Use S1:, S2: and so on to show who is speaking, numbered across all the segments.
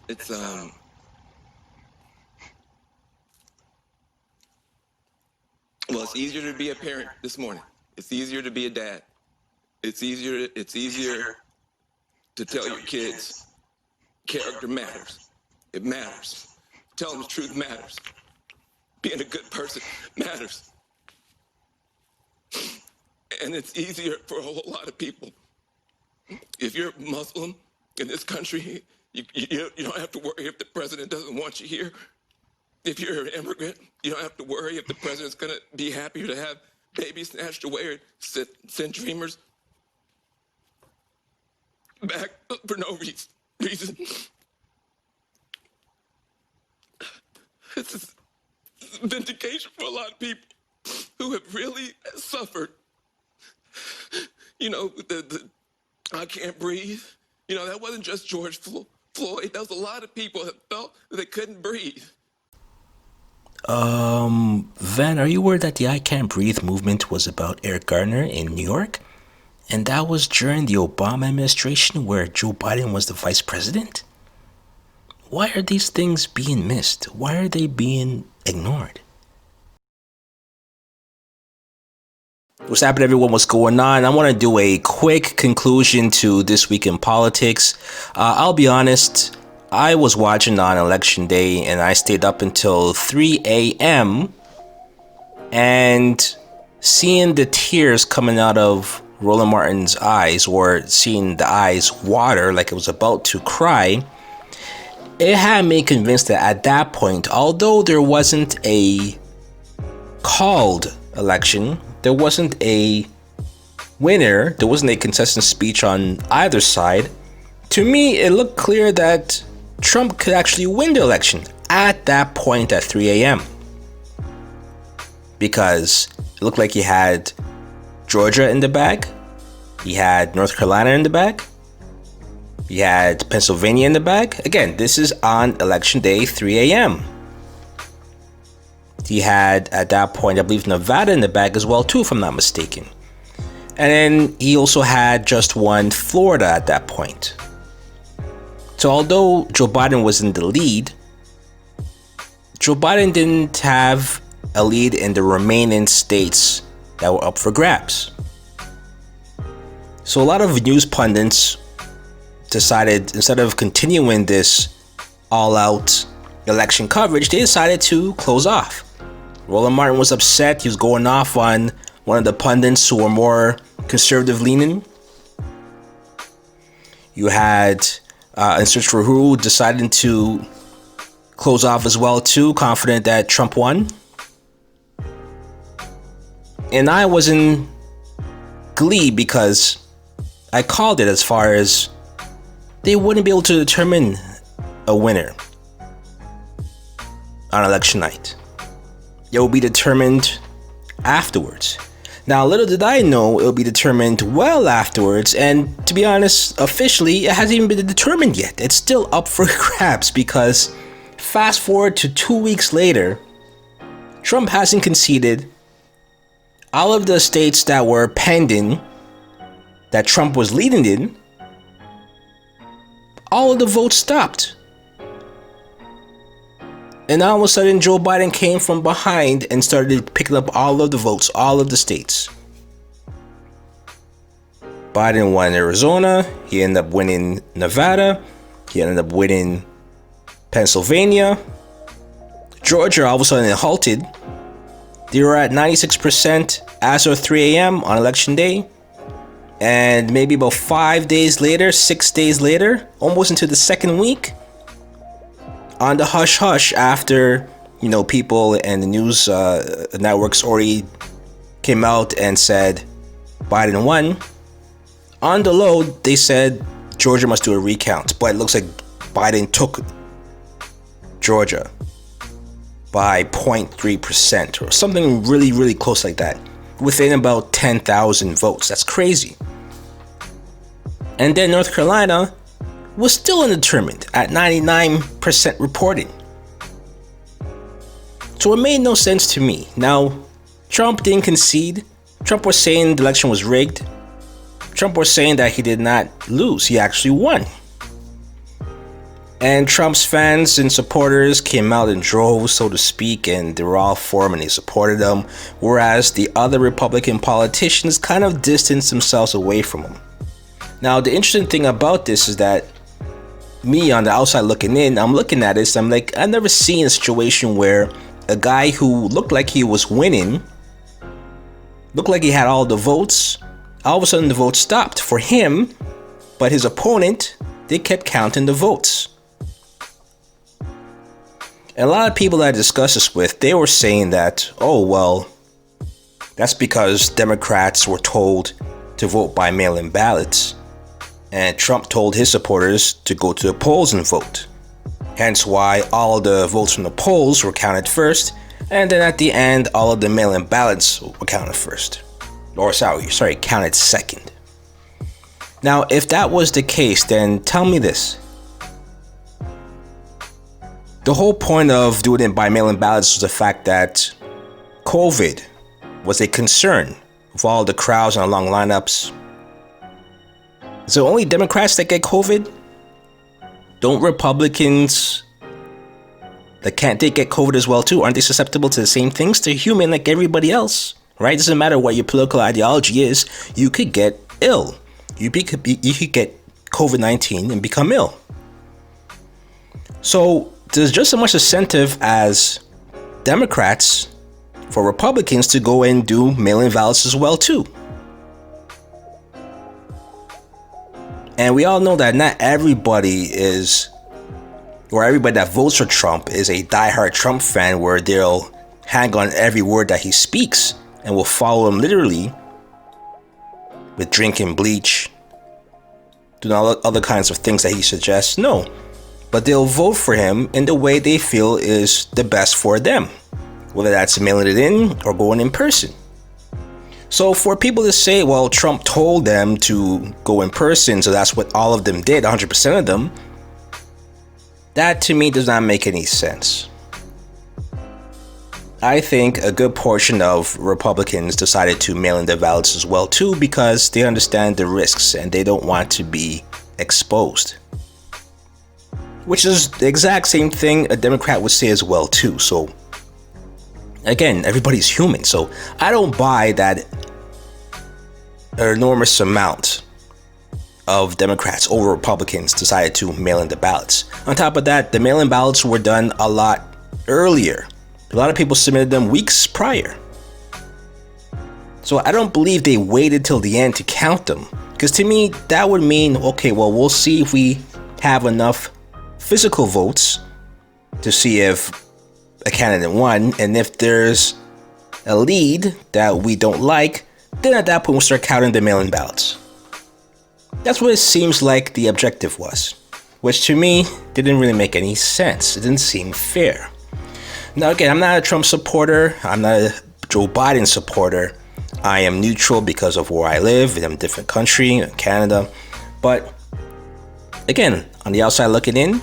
S1: It's well, it's easier to be a parent this morning. It's easier to be a dad. It's easier to tell your kids character matters. It matters. Telling the truth matters. Being a good person matters. And it's easier for a whole lot of people. If you're Muslim in this country, you don't have to worry if the president doesn't want you here. If you're an immigrant, you don't have to worry if the president's going to be happier to have babies snatched away or send dreamers back for no reason. This is vindication for a lot of people who have really suffered. You know, the I can't breathe. You know, that wasn't just George Floyd. That was a lot of people that felt that they couldn't breathe.
S2: Van, are you aware that the I Can't Breathe movement was about Eric Garner in New York? And that was during the Obama administration where Joe Biden was the vice president? Why are these things being missed? Why are they being ignored? What's happening, everyone? What's going on? I want to do a quick conclusion to this week in politics. I'll be honest, I was watching on election day and I stayed up until 3 a.m. and seeing the tears coming out of Roland Martin's eyes, or seeing the eyes water like it was about to cry, it had me convinced that at that point, although there wasn't a called election, there wasn't a winner, there wasn't a contestant speech on either side, to me it looked clear that Trump could actually win the election at that point at 3 a.m. Because it looked like he had Georgia in the bag, he had North Carolina in the bag, he had Pennsylvania in the bag. Again, this is on election day, 3 a.m. He had, at that point, I believe, Nevada in the bag as well, too, if I'm not mistaken. And then he also had just won Florida at that point. So although Joe Biden was in the lead, Joe Biden didn't have a lead in the remaining states that were up for grabs. So a lot of news pundits decided, instead of continuing this all-out election coverage, they decided to close off. Roland Martin was upset. He was going off on one of the pundits who were more conservative leaning. You had In Search for Who deciding to close off as well too, confident that Trump won. And I was in glee because I called it, as far as they wouldn't be able to determine a winner on election night. It will be determined afterwards. Now, little did I know it will be determined well afterwards, and to be honest, officially, it hasn't even been determined yet. It's still up for grabs because fast forward to 2 weeks later, Trump hasn't conceded. All of the states that were pending, that Trump was leading in, all of the votes stopped. And all of a sudden, Joe Biden came from behind and started picking up all of the votes, all of the states. Biden won Arizona. He ended up winning Nevada. He ended up winning Pennsylvania. Georgia, all of a sudden, it halted. They were at 96% as of 3 a.m. on election day. And maybe about 5 days later, 6 days later, almost into the second week, on the hush hush, after, you know, people and the news networks already came out and said Biden won, on the low they said Georgia must do a recount, but it looks like Biden took Georgia by 0.3% or something really, really close like that, within about 10,000 votes. That's crazy. And then North Carolina was still undetermined at 99% reporting. So it made no sense to me. Now, Trump didn't concede. Trump was saying the election was rigged. Trump was saying that he did not lose. He actually won. And Trump's fans and supporters came out in droves, so to speak, and they were all for him and they supported him, whereas the other Republican politicians kind of distanced themselves away from him. Now, the interesting thing about this is that me on the outside looking in, I'm looking at this, I'm like, I've never seen a situation where a guy who looked like he was winning, looked like he had all the votes, all of a sudden the votes stopped for him, but his opponent, they kept counting the votes. And a lot of people that I discussed this with, they were saying that, oh, well, that's because Democrats were told to vote by mail-in ballots. And Trump told his supporters to go to the polls and vote. Hence why all of the votes from the polls were counted first. And then at the end, all of the mail-in ballots were counted first. Or sorry, counted second. Now, if that was the case, then tell me this. The whole point of doing it by mail-in ballots was the fact that COVID was a concern with all the crowds and long lineups. Is it only Democrats that get COVID? Don't Republicans that can't they get COVID as well too? Aren't they susceptible to the same things? They're human like everybody else, right? It doesn't matter what your political ideology is. You could get ill. You could get COVID-19 and become ill. So there's just as much incentive as Democrats for Republicans to go and do mail-in ballots as well too. And we all know that not everybody is, or everybody that votes for Trump is a diehard Trump fan where they'll hang on every word that he speaks and will follow him literally with drinking bleach, doing all other kinds of things that he suggests. No. But they'll vote for him in the way they feel is the best for them, whether that's mailing it in or going in person. So for people to say, well, Trump told them to go in person, so that's what all of them did, 100% of them, that to me does not make any sense. I think a good portion of Republicans decided to mail in their ballots as well too because they understand the risks and they don't want to be exposed. Which is the exact same thing a Democrat would say as well too. So again, everybody's human. So I don't buy that enormous amount of Democrats over Republicans decided to mail in the ballots. On top of that, the mail-in ballots were done a lot earlier. A lot of people submitted them weeks prior. So I don't believe they waited till the end to count them. Because to me, that would mean, okay, well, we'll see if we have enough physical votes to see if a candidate won, and if there's a lead that we don't like, then at that point we'll start counting the mail-in ballots. That's what it seems like the objective was, which to me didn't really make any sense. It didn't seem fair. Now again, I'm not a Trump supporter, I'm not a Joe Biden supporter. I am neutral because of where I live in a different country, in Canada. But again, on the outside looking in,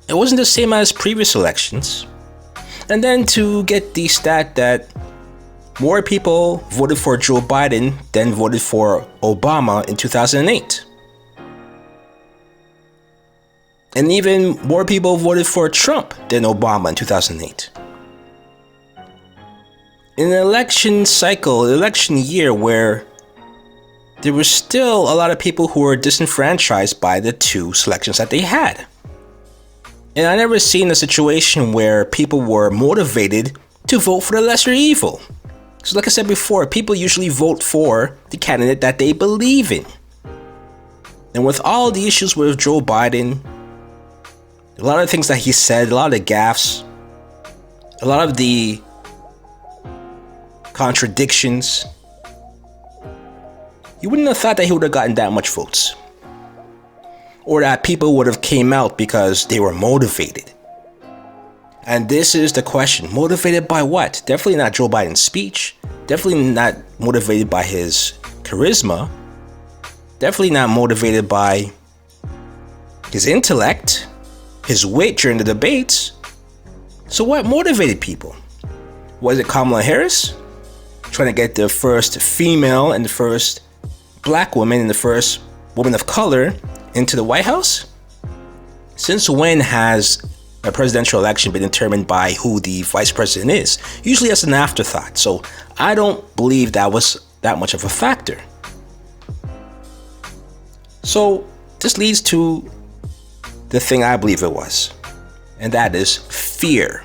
S2: it wasn't the same as previous elections. And then to get the stat that more people voted for Joe Biden than voted for Obama in 2008. And even more people voted for Trump than Obama in 2008. In an election cycle, an election year where there were still a lot of people who were disenfranchised by the two selections that they had. And I never seen a situation where people were motivated to vote for the lesser evil. So like I said before, people usually vote for the candidate that they believe in. And with all the issues with Joe Biden, a lot of the things that he said, a lot of the gaffes, a lot of the contradictions, you wouldn't have thought that he would have gotten that much votes. Or that people would have came out because they were motivated. And this is the question. Motivated by what? Definitely not Joe Biden's speech. Definitely not motivated by his charisma. Definitely not motivated by his intellect, his wit during the debates. So what motivated people? Was it Kamala Harris? Trying to get the first female and the first black woman and the first woman of color into the White House? Since when has a presidential election been determined by who the vice president is? Usually that's an afterthought. So I don't believe that was that much of a factor. So this leads to the thing I believe it was, and that is fear.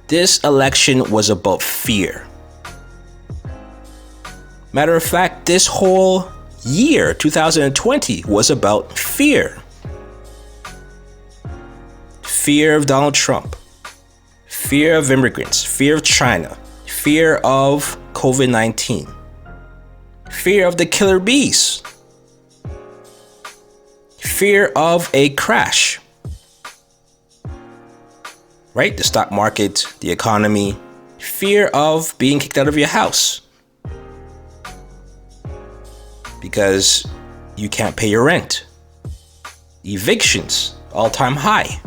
S2: This election was about fear. Matter of fact, this whole year, 2020, was about fear. Fear of Donald Trump, fear of immigrants, fear of China, fear of COVID-19, fear of the killer bees, fear of a crash, right? The stock market, the economy, fear of being kicked out of your house because you can't pay your rent, evictions, all-time high,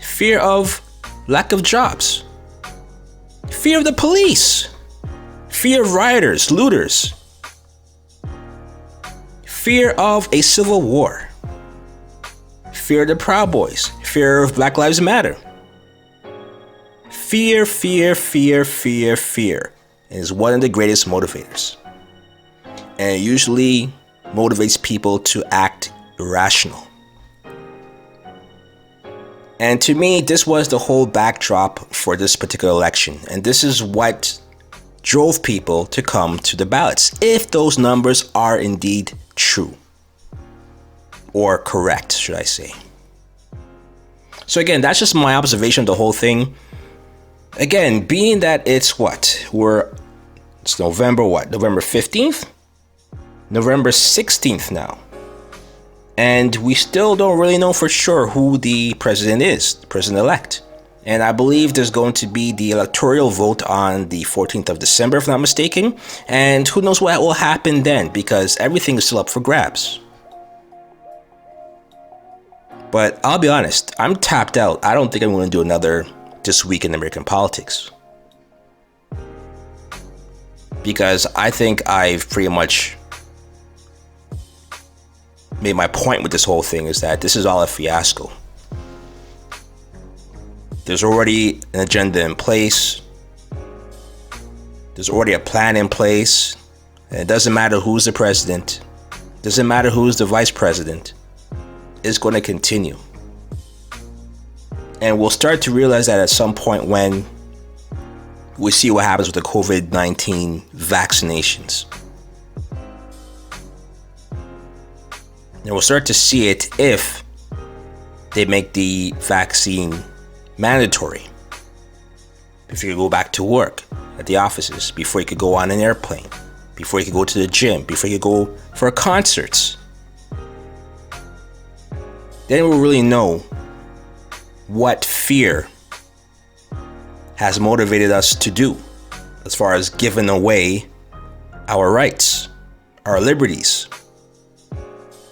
S2: fear of lack of jobs, fear of the police, fear of rioters, looters, fear of a civil war, fear of the Proud Boys, fear of Black Lives Matter. Fear, fear, fear, fear, fear is one of the greatest motivators. And it usually motivates people to act irrational. And to me, this was the whole backdrop for this particular election. And this is what drove people to come to the ballots, if those numbers are indeed true. Or correct, should I say. So again, that's just my observation of the whole thing. Again, being that it's it's November 15th? November 16th now. And we still don't really know for sure who the president is, the president-elect. And I believe there's going to be the electoral vote on the 14th of December, if I'm not mistaken. And who knows what will happen then, because everything is still up for grabs. But I'll be honest, I'm tapped out. I don't think I'm going to do another This Week in American Politics. Because I think I've pretty much made my point with this whole thing, is that this is all a fiasco. There's already an agenda in place. There's already a plan in place. And it doesn't matter who's the president. It doesn't matter who's the vice president. It's going to continue. And we'll start to realize that at some point when we see what happens with the COVID-19 vaccinations. And we'll start to see it if they make the vaccine mandatory. If you could go back to work at the offices, before you could go on an airplane, before you could go to the gym, before you could go for concerts. Then we'll really know what fear has motivated us to do as far as giving away our rights, our liberties.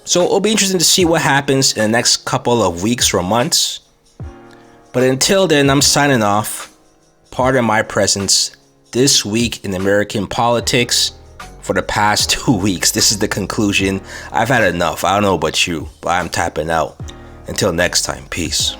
S2: So it'll be interesting to see what happens in the next couple of weeks or months. But until then, I'm signing off. Pardon my presence. This Week in American Politics. For the past 2 weeks, this is the conclusion. I've had enough. I don't know about you, but I'm tapping out. Until next time, peace.